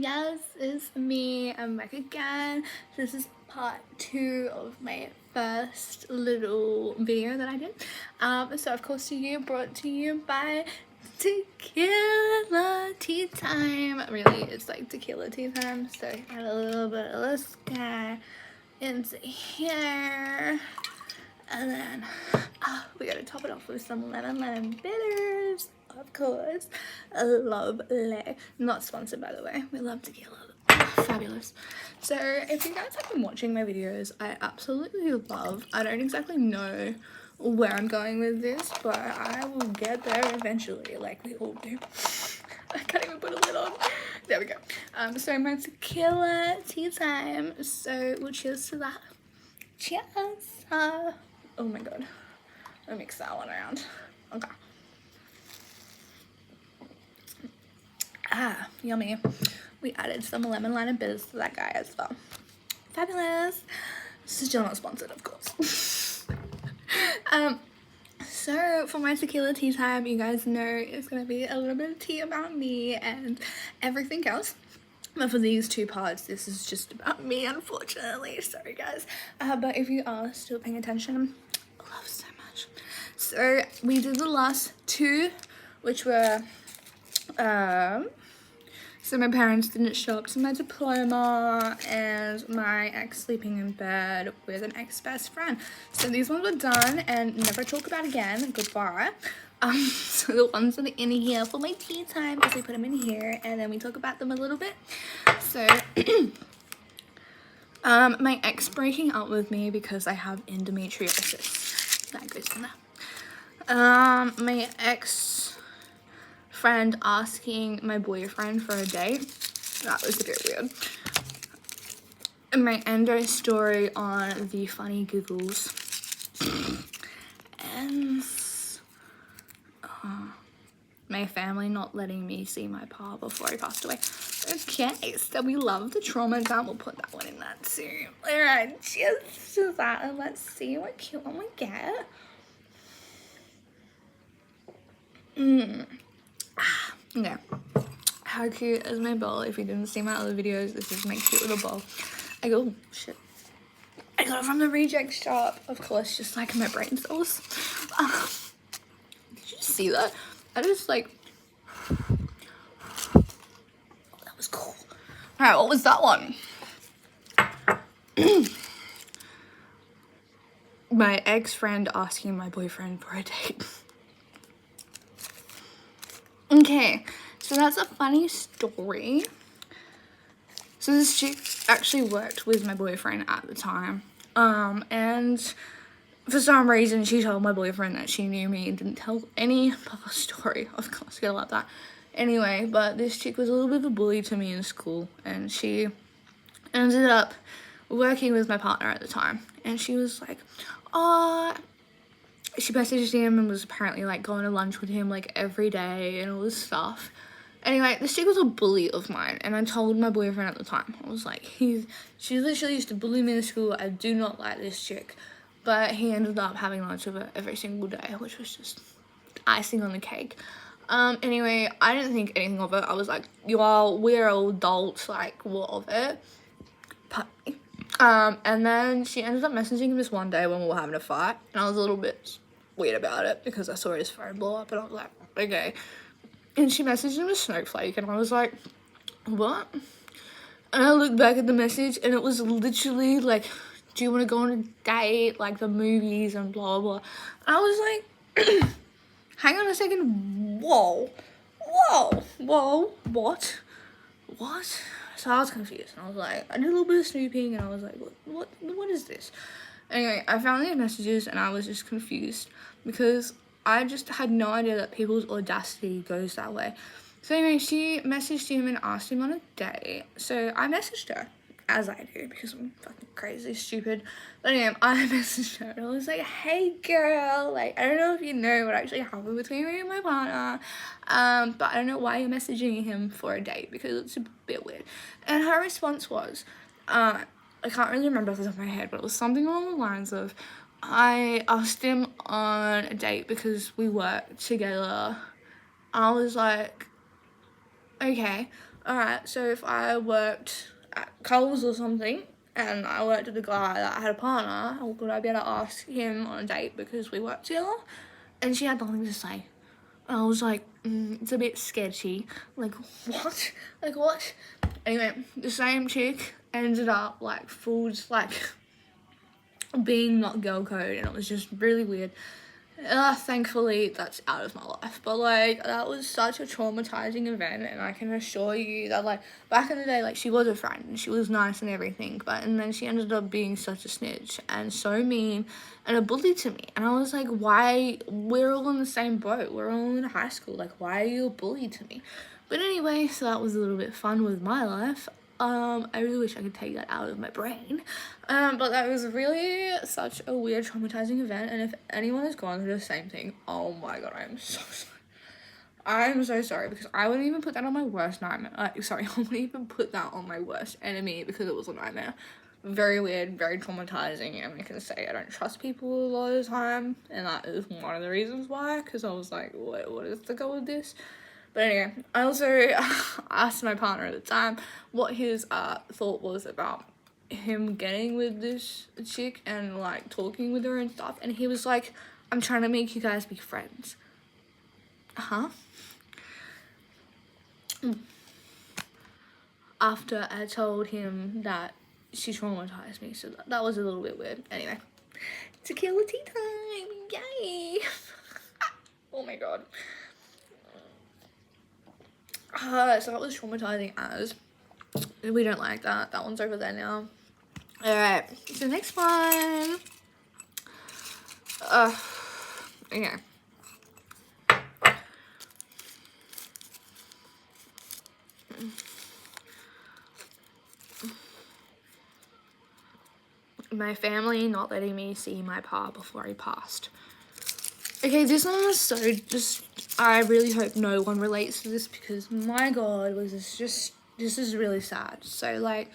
Yes, it's me. I'm back again. This is part 2 of my first little video that I did. So of course brought to you by Teakilla tea time. Really, it's like tequila tea time. So add a little bit of this guy into here. And then we gotta top it off with some lemon bitters, of course. Lovely. Not sponsored, by the way. We love tequila. Fabulous. So if you guys have been watching my videos, I absolutely love, I don't exactly know where I'm going with this, but I will get there eventually, like we all do. I can't even put a lid on. There we go. So my tequila tea time. So we'll cheers to that. Cheers. Oh my god. Let me mix that one around. Okay. Yummy. We added some lemon lime and bitters to that guy as well. Fabulous. Still not sponsored, of course. So for my tequila tea time, you guys know it's gonna be a little bit of tea about me and everything else. But for these 2 parts, this is just about me, unfortunately. Sorry, guys. But if you are still paying attention, I love so much. So we did the last 2, which were, so my parents didn't show up to my diploma and my ex sleeping in bed with an ex-best friend. So these ones were done and never talk about again. Goodbye. So the ones that are in here for my tea time, because we put them in here and then we talk about them a little bit. So my ex breaking up with me because I have endometriosis. That goes in there. My ex friend asking my boyfriend for a date. That was a bit weird. And my endo story on the funny giggles. And my family not letting me see my pa before he passed away. Okay, so we love the trauma dump. We'll put that one in that too. Alright, cheers to that, and let's see what cute one we get. Okay. How cute is my bowl? If you didn't see my other videos, this is my cute little bowl. I got it from the reject shop, of course, just like my brain cells. Did you see that? I just like, oh, that was cool. All right, what was that one? My ex-friend asking my boyfriend for a date. Okay, so that's a funny story. So this chick actually worked with my boyfriend at the time. And for some reason she told my boyfriend that she knew me and didn't tell any past story. Of course, gotta love that. Anyway, but this chick was a little bit of a bully to me in school, and she ended up working with my partner at the time. And she was like, she messaged him and was apparently like going to lunch with him like every day and all this stuff. Anyway, this chick was a bully of mine, and I told my boyfriend at the time. I was like, she literally used to bully me in school. I do not like this chick. But he ended up having lunch with her every single day, which was just icing on the cake. Anyway, I didn't think anything of it. I was like, y'all, we're all adults, like, what of it? And then she ended up messaging him this one day when we were having a fight, and I was a little bit weird about it because I saw his phone blow up, and I was like, okay. And she messaged him a snowflake, and I was like, what? And I looked back at the message, and it was literally like, do you want to go on a date, like the movies and blah blah. And I was like, hang on a second, whoa, what? So I was confused, and I was like, I did a little bit of snooping, and I was like, what is this? Anyway, I found these messages, and I was just confused because I just had no idea that people's audacity goes that way. So anyway, she messaged him and asked him on a date. So I messaged her, as I do, because I'm fucking crazy, stupid. But anyway, I messaged her and I was like, hey girl, like, I don't know if you know what actually happened between me and my partner, but I don't know why you're messaging him for a date, because it's a bit weird. And her response was, I can't really remember off the top of my head, but it was something along the lines of, I asked him on a date because we work together. I was like, okay, alright, so if I worked at Coles or something, and I worked with a guy that had a partner, would I be able to ask him on a date because we worked together? And she had nothing to say. And I was like, it's a bit sketchy. Like, what? Like, what? Anyway, the same chick ended up, like, full, just, like, being not girl code, and it was just really weird. Thankfully, that's out of my life. But, like, that was such a traumatizing event, and I can assure you that, like, back in the day, like, she was a friend, and she was nice and everything, and then she ended up being such a snitch, and so mean, and a bully to me. And I was like, why? We're all in the same boat. We're all in high school. Like, why are you a bully to me? But anyway, so that was a little bit fun with my life. I really wish I could take that out of my brain. But that was really such a weird, traumatizing event. And if anyone has gone through the same thing, oh my god, I'm so sorry. I'm so sorry, because I wouldn't even put that on my worst nightmare. I wouldn't even put that on my worst enemy because it was a nightmare. Very weird, very traumatizing, and I can say I don't trust people a lot of the time, and that is one of the reasons why, because I was like, what is the goal with this? But anyway, I also asked my partner at the time what his thought was about him getting with this chick and, like, talking with her and stuff, and he was like, I'm trying to make you guys be friends. Huh? After I told him that she traumatized me, so that was a little bit weird. Anyway, tequila tea time, yay! Oh my god. So that was traumatizing as we don't like that. That one's over there now. Alright, so next one. Okay. My family not letting me see my pa before he passed. Okay, this one was so I really hope no one relates to this, because my god, this is really sad. So, like,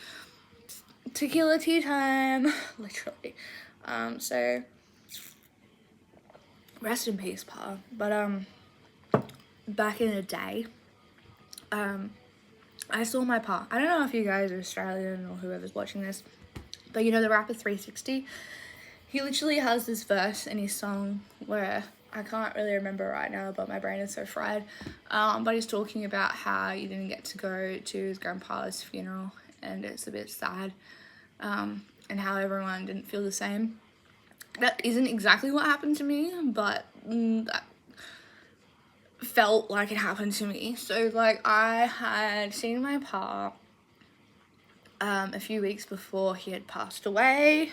tequila tea time, literally. So, rest in peace, pa. But, back in the day, I saw my pa. I don't know if you guys are Australian or whoever's watching this, but you know the rapper 360? He literally has this verse in his song where I can't really remember right now, but my brain is so fried. But he's talking about how he didn't get to go to his grandpa's funeral, and it's a bit sad, and how everyone didn't feel the same. That isn't exactly what happened to me, but that felt like it happened to me. So, like, I had seen my pa a few weeks before he had passed away,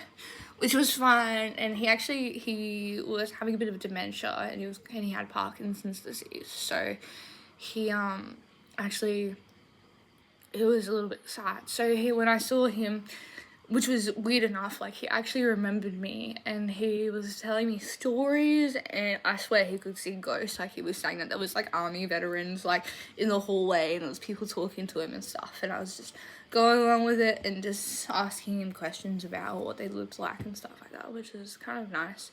which was fine, and he was having a bit of dementia, and he had Parkinson's disease, so he actually, it was a little bit sad. So when I saw him, which was weird enough, like, he actually remembered me, and he was telling me stories, and I swear he could see ghosts. Like, he was saying that there was, like, army veterans, like, in the hallway, and there was people talking to him and stuff, and I was just going along with it and just asking him questions about what they looked like and stuff like that, which is kind of nice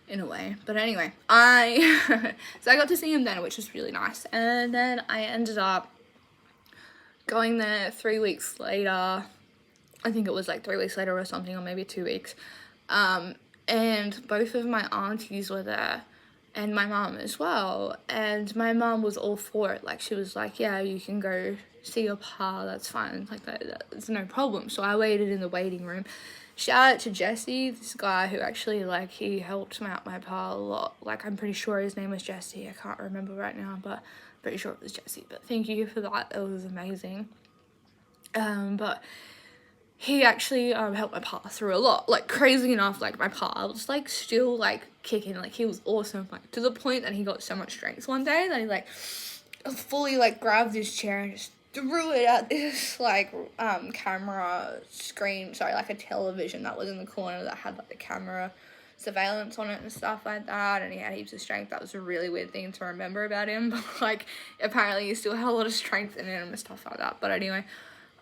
in a way. But anyway, so I got to see him then, which was really nice, and then I ended up going there 3 weeks later. I think it was like 3 weeks later or something, or maybe 2 weeks, and both of my aunties were there, and my mum as well, and my mum was all for it. Like, she was like, yeah, you can go see your pa, that's fine, like, that's no problem. So I waited in the waiting room. Shout out to Jesse, this guy who actually, like, he helped out my pa a lot. Like, I'm pretty sure his name was Jesse, I can't remember right now, but I'm pretty sure it was Jesse. But thank you for that, it was amazing. But he actually helped my pa through a lot. Like, crazy enough, like, my pa was, like, still, like, kicking. Like, he was awesome, like, to the point that he got so much strength one day that he, like, fully, like, grabbed his chair and just threw it at this, like, camera screen, sorry, like, a television that was in the corner that had, like, the camera surveillance on it and stuff like that, and he had heaps of strength. That was a really weird thing to remember about him, but, like, apparently he still had a lot of strength in him and stuff like that. But anyway,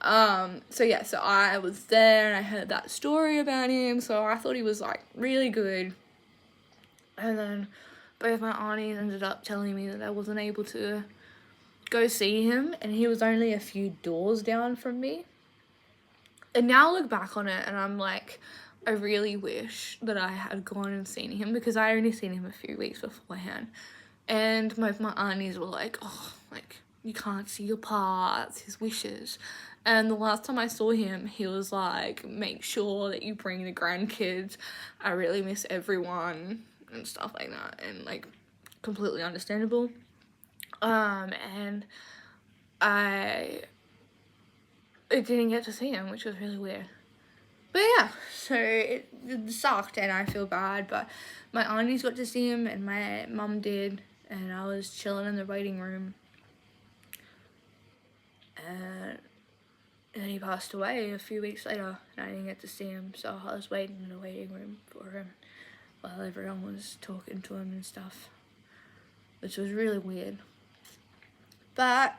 so yeah, so I was there and I heard that story about him, so I thought he was, like, really good. And then both my aunties ended up telling me that I wasn't able to go see him, and he was only a few doors down from me. And now I look back on it and I'm like, I really wish that I had gone and seen him, because I only seen him a few weeks beforehand. And my aunties were like, oh, like, you can't see your parts, his wishes. And the last time I saw him, he was like, make sure that you bring the grandkids. I really miss everyone and stuff like that. And like, completely understandable. And I didn't get to see him, which was really weird. But yeah, so it sucked and I feel bad, but my aunties got to see him and my mum did, and I was chilling in the waiting room. And then he passed away a few weeks later and I didn't get to see him, so I was waiting in the waiting room for him while everyone was talking to him and stuff, which was really weird. But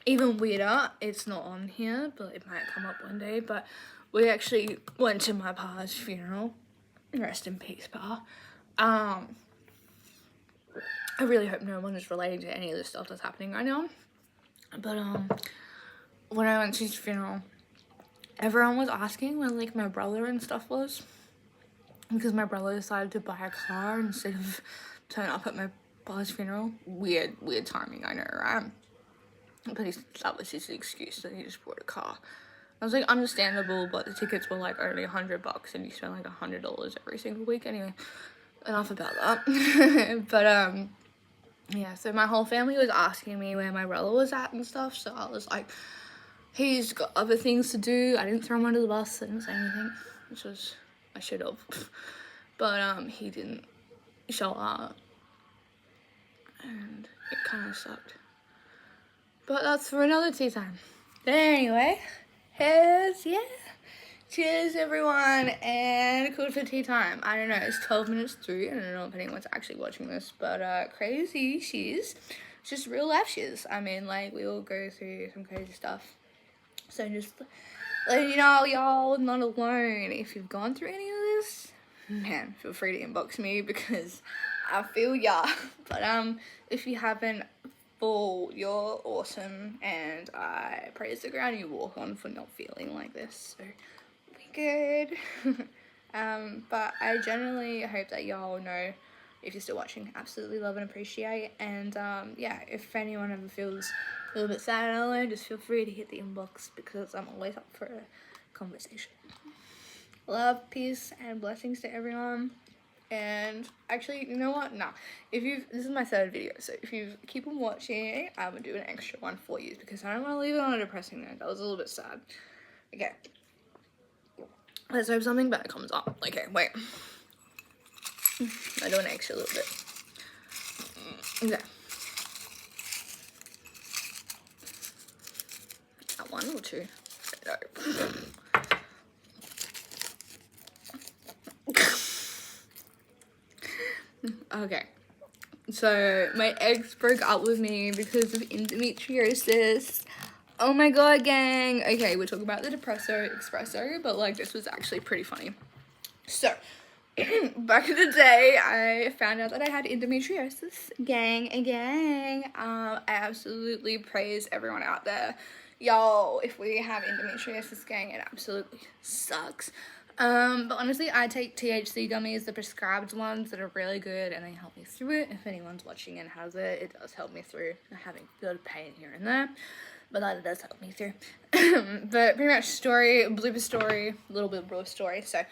even weirder, it's not on here, but it might come up one day, but we actually went to my pa's funeral. Rest in peace, Pa. I really hope no one is relating to any of the stuff that's happening right now. But when I went to his funeral, everyone was asking where like my brother and stuff was, because my brother decided to buy a car instead of turn up at my pa's funeral. Weird timing, I know, right? But that was his excuse, that he just bought a car. I was like, understandable, but the tickets were like only $100 and you spend like $100 every single week. Anyway, enough about that. But yeah, so my whole family was asking me where my brother was at and stuff, so I was like, he's got other things to do. I didn't throw him under the bus, I didn't say anything, which was, I should have. But he didn't show up and it kind of sucked. But that's for another tea time. But anyway, cheers everyone, and good for tea time. I don't know, it's 12 minutes through. I don't know if anyone's actually watching this, but crazy shiz. It's just real life shiz. I mean, like, we all go through some crazy stuff. So just letting you know, y'all not alone. If you've gone through any of this, man, feel free to inbox me because I feel ya. But if you haven't, you're awesome, and I praise the ground you walk on for not feeling like this, so be good. But I generally hope that y'all know, if you're still watching, absolutely love and appreciate. And yeah, if anyone ever feels a little bit sad and alone, just feel free to hit the inbox, because I'm always up for a conversation. Love, peace, and blessings to everyone. And actually, you know what? Nah. This is my third video, so if you keep on watching, I will do an extra one for you, because I don't want to leave it on a depressing note. That was a little bit sad. Okay. Let's hope something better comes up. Okay, wait. I'll do an extra little bit. Okay. That one or two? No. Okay, so my ex broke up with me because of endometriosis. Oh my god, gang. Okay, we're talking about the depresso espresso, but like, this was actually pretty funny. So back in the day, I found out that I had endometriosis. Gang. I absolutely praise everyone out there. Y'all, if we have endometriosis, gang, it absolutely sucks. But honestly, I take THC gummies, the prescribed ones that are really good, and they help me through it. If anyone's watching and has it, it does help me through having a bit of pain here and there, but that does help me through. But pretty much blooper story, a little bit of blooper story. So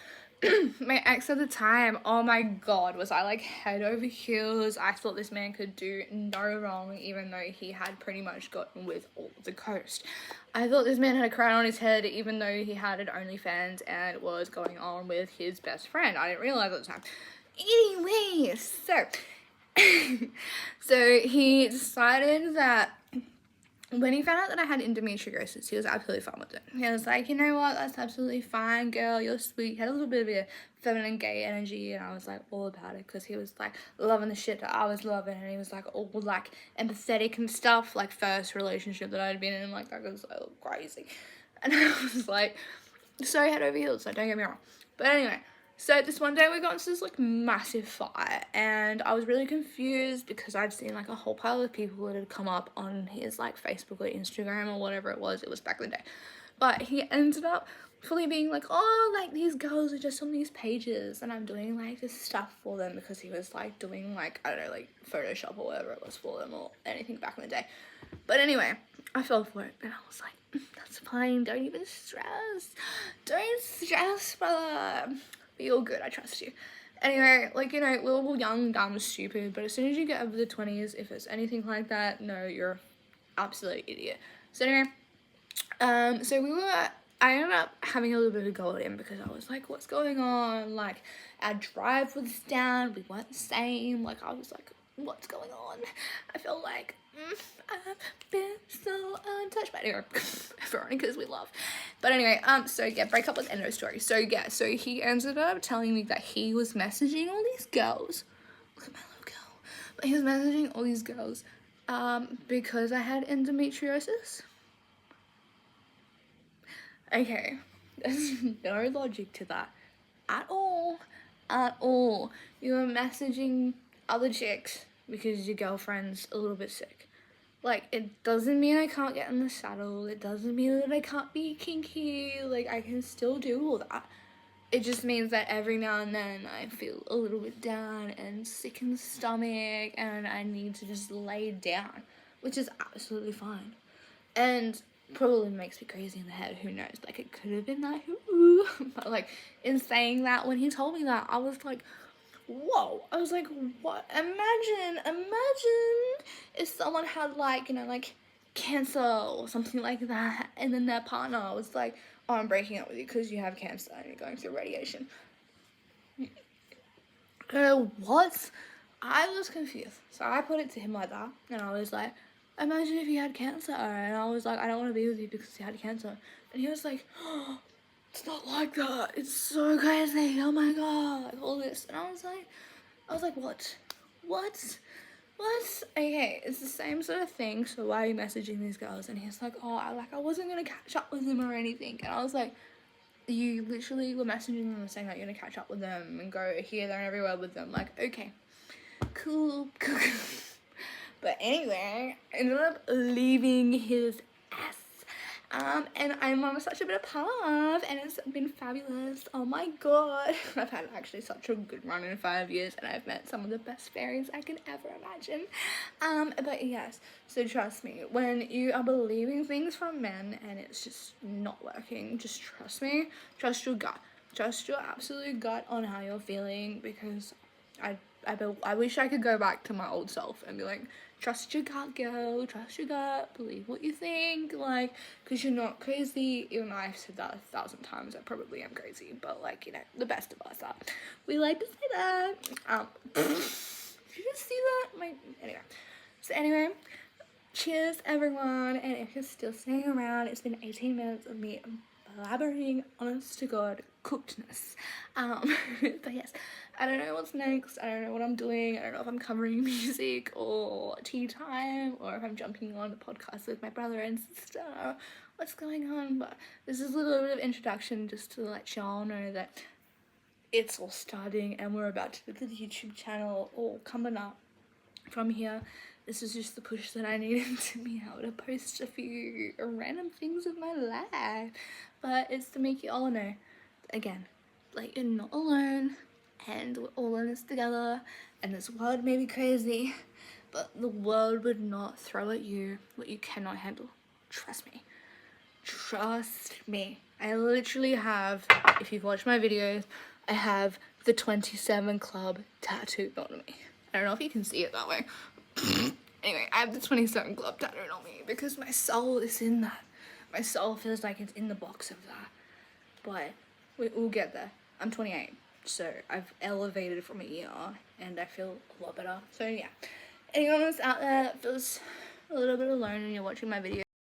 my ex at the time, oh my god, was I like head over heels. I thought this man could do no wrong, even though he had pretty much gotten with all the coast. I thought this man had a crown on his head, even though he had an OnlyFans and was going on with his best friend. I didn't realize at the time. Anyway, so he decided that when he found out that I had endometriosis, he was absolutely fine with it. He was like, you know what, that's absolutely fine, girl, you're sweet. He had a little bit of a feminine gay energy, and I was like all about it, because he was like loving the shit that I was loving, and he was like all like empathetic and stuff. Like, first relationship that I'd been in, like, that was so crazy. And I was like, so head over heels, so don't get me wrong. But anyway, So this one day we got into this like massive fight, and I was really confused because I'd seen like a whole pile of people that had come up on his like Facebook or Instagram or whatever it was back in the day. But he ended up fully being like, oh, like these girls are just on these pages and I'm doing like this stuff for them, because he was like doing like, I don't know, like Photoshop or whatever it was for them or anything back in the day. But anyway, I fell for it and I was like, that's fine, don't even stress. Don't stress, brother. Be all good, I trust you. Anyway, like, you know, we're all young, dumb, stupid, but as soon as you get over the 20s, if it's anything like that, no, you're an absolute idiot. So anyway, I ended up having a little bit of a go at him because I was like, what's going on? Like, our drive was down, we weren't the same. Like, I was like, what's going on? I felt like, I've been so untouched. But anyway, Veronica's we love. But anyway, so yeah, breakup was end of story. So yeah, so he ended up telling me that he was messaging all these girls. Look at my little girl. But he was messaging all these girls, because I had endometriosis. Okay, there's no logic to that at all. You were messaging other chicks because your girlfriend's a little bit sick. Like, it doesn't mean I can't get in the saddle. It doesn't mean that I can't be kinky. Like, I can still do all that. It just means that every now and then I feel a little bit down and sick in the stomach and I need to just lay down, which is absolutely fine. And probably makes me crazy in the head, who knows, like it could have been that, but like in saying that, when he told me that, I was like, whoa, I was like, what? Imagine if someone had like, you know, like cancer or something like that, and then their partner was like, oh, I'm breaking up with you because you have cancer and you're going through radiation. What? I was confused, so I put it to him like that, and I was like, imagine if he had cancer. And I was like, I don't want to be with you because he had cancer. And he was like, oh, it's not like that, it's so crazy, oh my god, all this. And I was like, what? Okay, it's the same sort of thing, so why are you messaging these girls? And he's like, oh, I wasn't gonna catch up with him or anything. And I was like, you literally were messaging them and saying that you're gonna catch up with them and go here, there, and everywhere with them. Like, okay, cool. But anyway, I ended up leaving his ass. And I'm on such a bit of path, and it's been fabulous. Oh my god. I've had actually such a good run in 5 years, and I've met some of the best fairies I can ever imagine. But yes, so trust me, when you are believing things from men and it's just not working, just trust me. Trust your gut. Trust your absolute gut on how you're feeling, because I wish I could go back to my old self and be like, trust your gut, girl, trust your gut, believe what you think, like, because you're not crazy. Even though I've said that 1,000 times, I probably am crazy, but, like, you know, the best of us are. We like to say that. Did you just see that? Anyway, cheers, everyone, and if you're still staying around, it's been 18 minutes of me blabbering, honest to God, cookedness. But yes, I don't know what's next. I don't know what I'm doing. I don't know if I'm covering music or tea time, or if I'm jumping on the podcast with my brother and sister, or what's going on. But this is a little bit of introduction just to let y'all know that it's all starting and we're about to get the YouTube channel all coming up from here. This is just the push that I needed to be able to post a few random things of my life. But it's to make you all know, again, like, you're not alone, and we're all in this together, and this world may be crazy, but the world would not throw at you what you cannot handle. Trust me. Trust me. I literally have, if you've watched my videos, I have the 27 Club tattooed on me. I don't know if you can see it that way. Anyway, I have the 27 Club tattooed on me because my soul is in that. My soul feels like it's in the box of that. But we'll get there. I'm 28, so I've elevated from a year and I feel a lot better. So yeah, anyone that's out there that feels a little bit alone and you're watching my video,